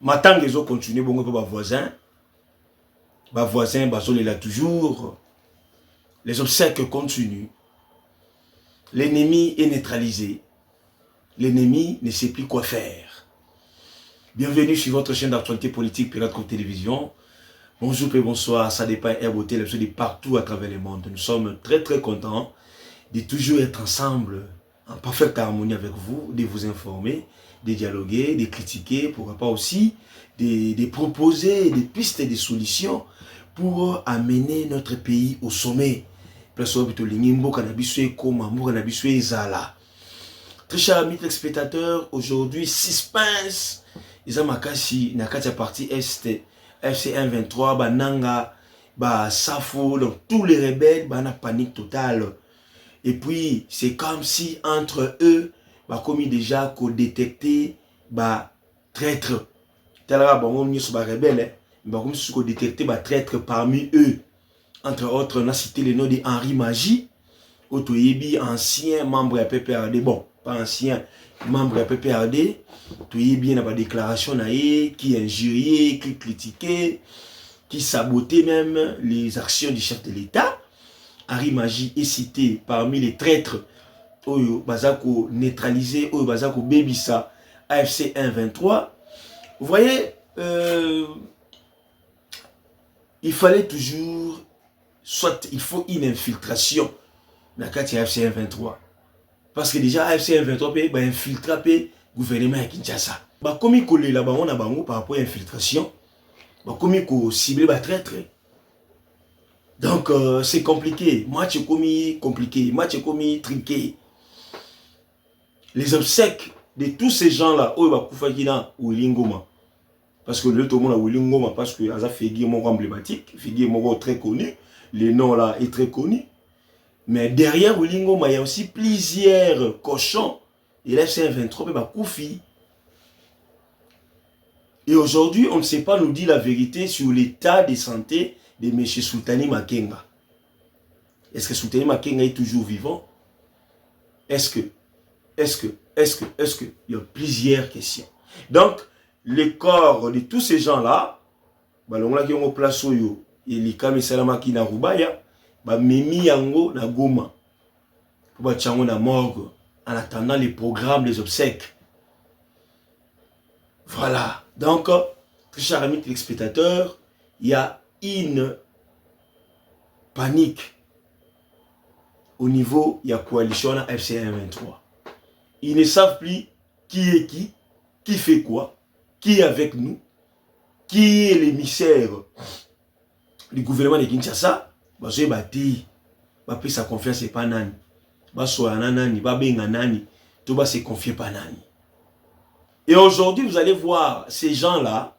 Maintenant, ils ont continué, bon, ma voisin, il a toujours. Les obsèques continuent. L'ennemi est neutralisé. L'ennemi ne sait plus quoi faire. Bienvenue sur votre chaîne d'actualité politique Pirate Côte Télévision. Bonjour et bonsoir, ça dépend RBOT, de partout à travers le monde. Nous sommes très contents de toujours être ensemble, en parfaite harmonie avec vous, de vous informer, de dialoguer, de critiquer, pourquoi pas aussi de proposer des pistes et des solutions pour amener notre pays au sommet. Très chers amis téléspectateurs, aujourd'hui, suspense. Ils ont makasi, nakati partie Est, FC 123, Bananga, Safo, donc tous les rebelles, na panique totale. Et puis, c'est comme si entre eux, comme déjà qu'on détectait, traître. Tel on est sur les rebelles, comme si on détectait, traître parmi eux. Entre autres, on a cité le nom de Henri Magie, ancien membre de PPRD, bon, pas ancien membre de PPRD, il y a des déclarations qui injuriait, qui critiquait, qui sabotait même les actions du chef de l'État. Henri Magie est cité parmi les traîtres Oyo Bazako neutralisé, Oyo Bazako Bébissa, AFC 123. Vous voyez, il fallait toujours, soit il faut une infiltration dans le cadre de AFC 123. Parce que déjà AFC 123 peut infiltrer le gouvernement à Kinshasa. Comme il colle là-bas, on a par rapport à l'infiltration, comme il cible les traîtres. Donc c'est compliqué, match compliqué, match trinqué. Les obsèques de tous ces gens-là, parce que le tout le monde a Willingoma, parce que ça fait figure emblématique, figure très connu, le nom là est très connu. Mais derrière Willingoma, il y a aussi plusieurs cochons. Et là, c'est un 23 Koufi. Et aujourd'hui, on ne sait pas nous dire la vérité sur l'état de santé de M. Sultani Makenga. Est-ce que Sultani Makenga est toujours vivant? Est-ce que il y a plusieurs questions. Donc, le corps de tous ces gens-là, qui ont place Oyo, et les Kamisalama qui na Rubaya, Mimi Yango na Goma, pour Tchango na morgue, en attendant les programmes des obsèques. Voilà. Donc, très chers amis téléspectateurs, il y a une panique au niveau de la coalition FC 123. Ils ne savent plus qui est qui fait quoi, qui est avec nous, qui est l'émissaire du gouvernement de Kinshasa. Parce que sa confiance n'est pas nani. Tout va se confier pas nani. Et aujourd'hui, vous allez voir ces gens-là,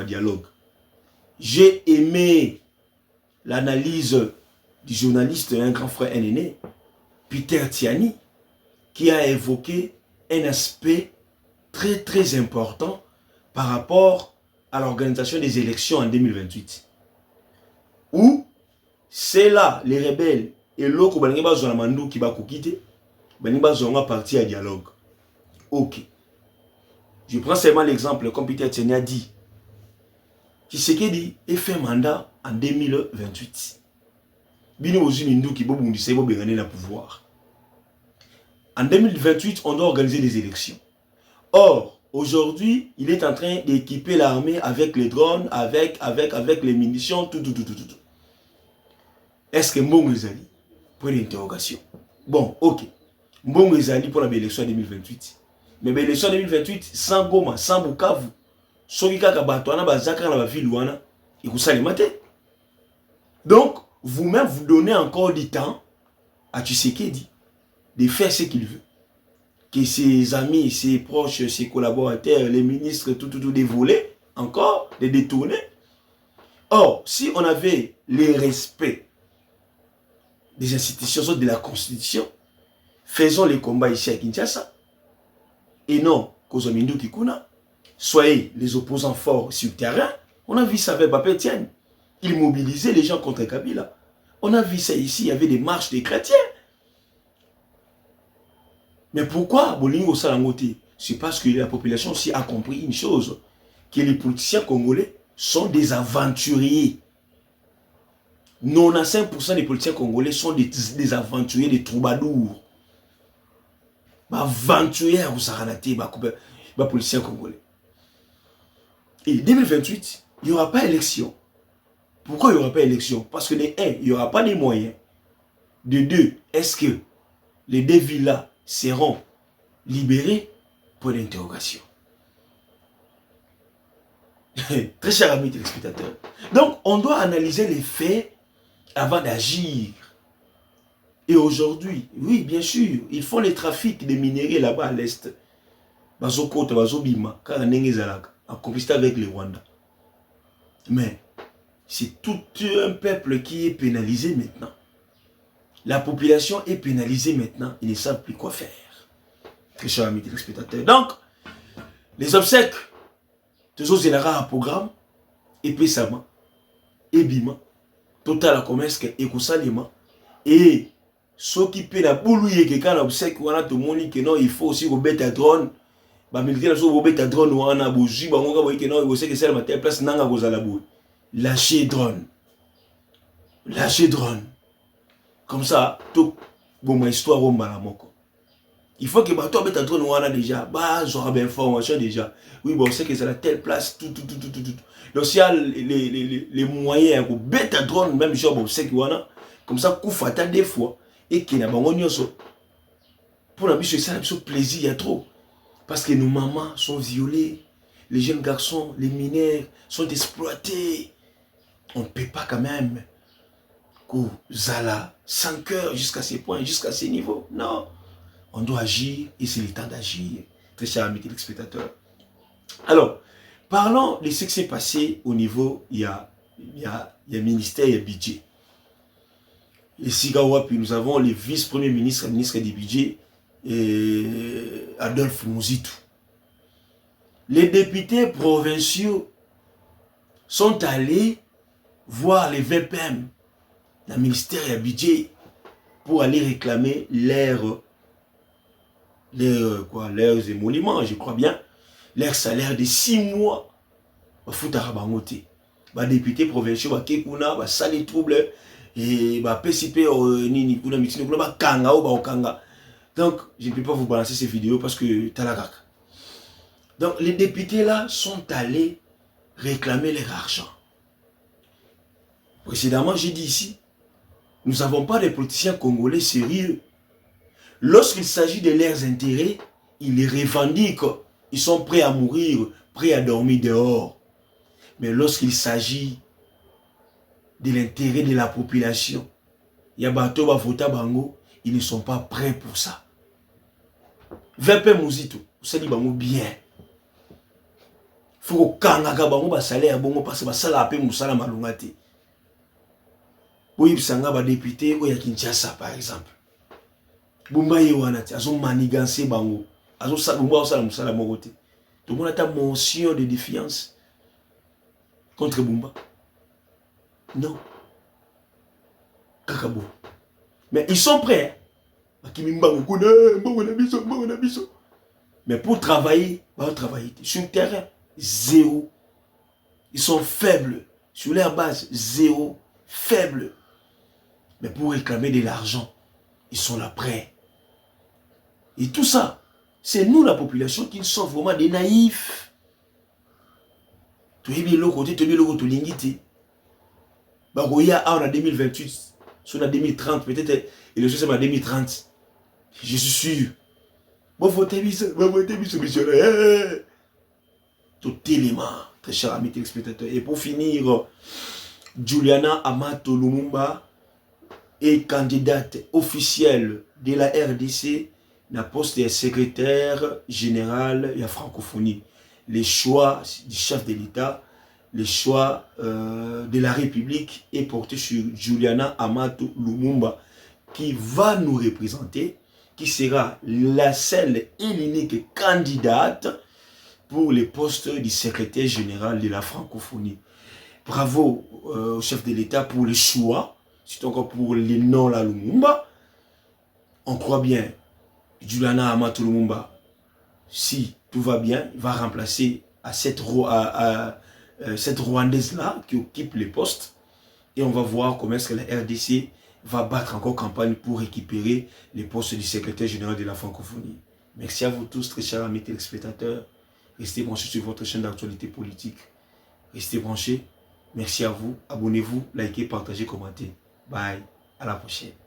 dialogue. J'ai aimé l'analyse du journaliste, un grand frère aîné, Peter Tiani, qui a évoqué un aspect très important par rapport à l'organisation des élections en 2028. Où c'est là les rebelles et l'autre qui va quitter, va partir à dialogue. Ok. Je prends seulement l'exemple, comme Peter Tiani a dit. Tshisekedi est fait mandat en 2028. Bini Ozumindu qui va la pouvoir. En 2028, on doit organiser des élections. Or, aujourd'hui, il est en train d'équiper l'armée avec les drones, avec les munitions, tout. Est-ce que Mbongo Ezali? Point d'interrogation. Bon, ok. Mbongo Ezali pour l'élection 2028. Mais l'élection 2028, sans Goma, sans Bukavu, donc, vous-même, vous donnez encore du temps à Tshisekedi de faire ce qu'il veut. Que ses amis, ses proches, ses collaborateurs, les ministres, tout dévoler, encore, les détourner. Or, si on avait le respect des institutions de la Constitution, faisons les combats ici à Kinshasa, et non Kozomindu Kikuna, soyez les opposants forts sur le terrain. On a vu ça avec Bapé Tienne. Il mobilisait les gens contre Kabila. On a vu ça ici, il y avait des marches des chrétiens. Mais pourquoi Bolingo Salangote? c'est parce que la population aussi a compris une chose, que les politiciens congolais sont des aventuriers. 95% des politiciens congolais sont des aventuriers, des troubadours. Aventuriers à Ousaranaté, les politiciens congolais. Et 2028, il n'y aura pas élection. Pourquoi il n'y aura pas élection? Parce que de 1, il n'y aura pas les moyens. De 2, est-ce que les deux villas seront libérées? Pour l'interrogation. Très cher ami téléspectateur. Donc, on doit analyser les faits avant d'agir. Et aujourd'hui, oui, bien sûr, ils font les trafics de minéraux là-bas à l'est. Bazokota, Bazobima, en complicité avec les Rwandais. Mais c'est tout un peuple qui est pénalisé maintenant. La population est pénalisée maintenant. Ils ne savent plus quoi faire. Très cher ami téléspectateur. Donc, les obsèques, toujours général un programme, épaissamment, ébima, total à commerce, écosalima, et ceux qui paient la boulou, et quand l'obsèque, on a tout le monde qui non, il faut aussi remettre un drone. Les militaires sont remettre un drone, on a bougi, on a dit non, il faut que c'est la matière place, n'a pas besoin de la boue. Lâchez drone. Lâchez drone. Comme ça, tout, bon, ma histoire, on va la moko. Il faut que toi, tu drone, on a déjà, bah, j'aurai bien information déjà. Oui, bon, c'est que c'est la telle place, tout. Donc, s'il y a les moyens, pour mettre un drone, même genre, bon, c'est qu'on a, comme ça, coup fatal des fois, et qu'il y a un pour la biche, ça, la plaisir, il y a trop. Parce que nos mamans sont violées, les jeunes garçons, les mineurs sont exploités. On ne peut pas quand même qu'on zala sans cœur jusqu'à ces points, jusqu'à ces niveaux. Non. On doit agir et c'est le temps d'agir. Très cher ami téléspectateur. Alors, parlons de ce qui s'est passé au niveau, il y a ministère, il y a budget. Et Sigawapi, nous avons le vice-premier ministre, ministre du budget, Adolphe Mouzitou. Les députés provinciaux sont allés voir les VPM, le ministère du budget, pour aller réclamer leurs émoluments, je crois bien, leur salaire de 6 mois. Les députés provinciaux, les salles troubles, et PCP, donc, je ne peux pas vous balancer ces vidéos parce que talagak. Donc, les députés là sont allés réclamer leur argent. Précédemment, j'ai dit ici, nous n'avons pas de politiciens congolais sérieux. Lorsqu'il s'agit de leurs intérêts, ils les revendiquent. Ils sont prêts à mourir, prêts à dormir dehors. Mais lorsqu'il s'agit de l'intérêt de la population, Yabato Bafota Bango, ils ne sont pas prêts pour ça. VP Mouzitou, vous savez bien. Il faut que vous salaire bon parce que ça la paix musala malungati. Oui, bisanga ba député ou ya Kinshasa par exemple. Bumba yewanati azo manigancer bango. Azo sa bumba osala musala mokote. Tout le monde a ta motion de défiance contre Bumba. Non. Kakabo. Mais ils sont prêts. Mais pour travailler, sur le terrain, zéro. Ils sont faibles. Sur leur base, zéro. Faibles. Mais pour réclamer de l'argent, ils sont là prêts. Et tout ça, c'est nous la population qui sommes vraiment des naïfs. Tu es bien le côté, tu es bien le côté, tu es bien en 2028, sur la 2030, peut-être, et le c'est en 2030. Je suis sûr. Bon, votez missionnaire. Tout élément, très cher ami téléspectateur. Et pour finir, Juliana Amato Lumumba est candidate officielle de la RDC dans le poste de secrétaire général de la francophonie. Les choix du chef de l'État, les choix de la République est porté sur Juliana Amato Lumumba qui va nous représenter, qui sera la seule et l'unique candidate pour le poste du secrétaire général de la francophonie. Bravo au chef de l'État pour le choix, c'est encore pour les noms la Lumumba. On croit bien, Juliana Amato Lumumba si tout va bien, il va remplacer à cette Rwandaise-là qui occupe les postes. Et on va voir comment est-ce que la RDC va battre encore campagne pour récupérer les postes du secrétaire général de la francophonie. Merci à vous tous, très chers amis téléspectateurs. Restez branchés sur votre chaîne d'actualité politique. Restez branchés. Merci à vous. Abonnez-vous, likez, partagez, commentez. Bye. À la prochaine.